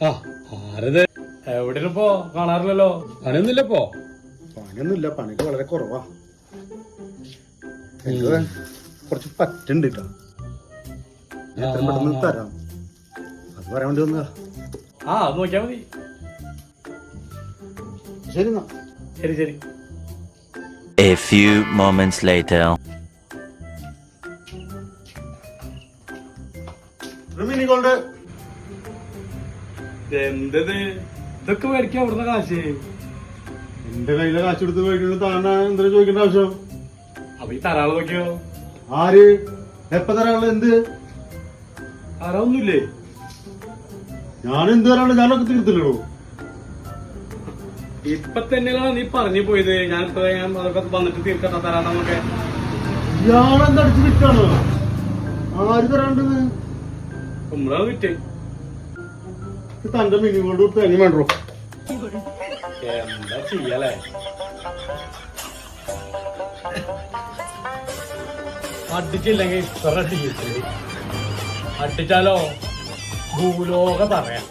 ആ ആരത് എവിടെ ഇപ്പോ കാണാറില്ലല്ലോ? പണിയൊന്നുമില്ലപ്പോ? പണിയൊന്നുമില്ല, പണിക്ക് വളരെ കുറവാ. കുറച്ച് പറ്റുണ്ട് കേട്ടോ, എത്ര പെട്ടെന്ന് തരാം, അത് പറയാൻ വേണ്ടി വന്നതാ. ആ അത് നോക്കിയാ മതി. ശരി എന്നാ. ശരി ശരി. A few moments later. മിനികളുടെ എന്തത് ഇതൊക്കെ മേടിക്കാൻ അവിടുന്ന് കാശ്? എന്റെ കയ്യിലെ കാശെടുത്ത് മേടിക്കുന്നത് താൻ എന്താ ചോദിക്കേണ്ട ആവശ്യം? അപ്പൊ ഈ തരാള് നോക്കിയോ? ആര് എപ്പ തരാനുള്ള? എന്ത് തരാളൊന്നുമില്ലേ? ഞാൻ എന്ത് തരാനുള്ള? ഞാനൊക്കെ തീർത്തില്ലടോ. ഇപ്പൊ തന്നെയാണ് നീ പറഞ്ഞു പോയത്. ഞാൻ അതൊക്കെ വന്നിട്ട് തീർക്കട്ടെ തരാന്നൊക്കെ. ഇയാളെന്താ അടിച്ചു വിറ്റാണോ? ആര് തരാണ്ടെന്ന്? നമ്മളാണ് വിറ്റ്. തന്റെ മിനി കൊണ്ട് തേങ്ങ വേണ്ടോ? എന്താ ചെയ്യലേ? അടിച്ചില്ലെങ്കിൽ ഇത്ര അടിച്ചാലോ ഭൂലോക പറയാം.